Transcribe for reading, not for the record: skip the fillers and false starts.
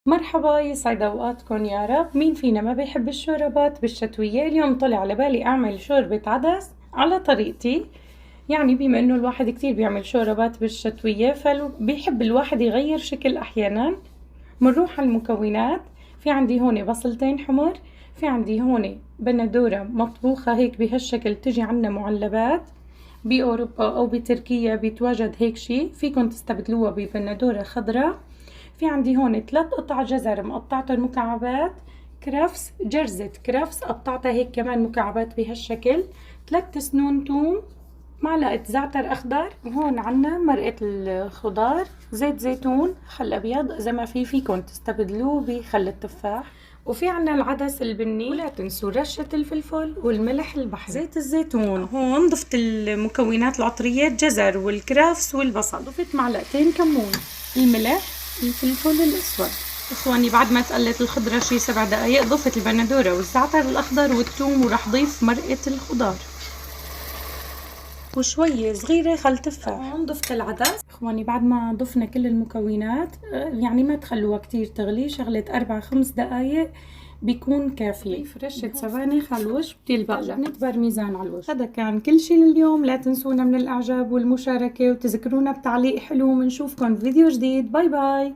مرحبا، يسعد اوقاتكم يا رب. مين فينا ما بيحب الشوربات بالشتوية؟ اليوم طلع على بالي اعمل شوربة عدس على طريقتي. يعني بما انه الواحد كتير بيعمل شوربات بالشتوية فبيحب الواحد يغير شكل احيانا. منروح على المكونات. في عندي هون بصلتين حمر، في عندي هون بندورة مطبوخة هيك بهالشكل، تجي عنا معلبات. بأوروبا أو بتركيا بيتواجد هيك شي، فيكن تستبدلوها ببندورة خضراء. في عندي هون 3 قطع جزر مقطعتهم مكعبات، كرفس جرزة كرفس قطعتها هيك كمان مكعبات بهالشكل، 3 سنون توم، معلقة زعتر أخضر. وهون عنا مرقة الخضار، زيت زيتون، خل أبيض، إذا ما فيكن تستبدلوه بخل التفاح. وفي عنا العدس البني، ولا تنسوا رشة الفلفل والملح البحري، زيت الزيتون. هون ضفت المكونات العطرية، الجزر والكرفس والبصل، ضفت معلقتين كمون، الملح، الفلفل الأسود. إخواني بعد ما تقلت الخضرة شي 7 دقايق ضفت البندورة والزعتر الأخضر والثوم، وراح ضيف مرقة الخضار وشوية صغيرة خل تفاح. هون ضفت العدس. إخواني بعد ما ضفنا كل المكونات يعني ما تخلوها كتير تغلي، شغلة 4-5 دقايق بيكون كافي. ضيف رشة سبانخ على الوش، بتلبق جبنة بارميزان على الوش. هذا كان كل شي لليوم. لا تنسونا من الإعجاب والمشاركة، وتذكرونا بتعليق حلو. منشوفكن فيديو جديد. باي باي.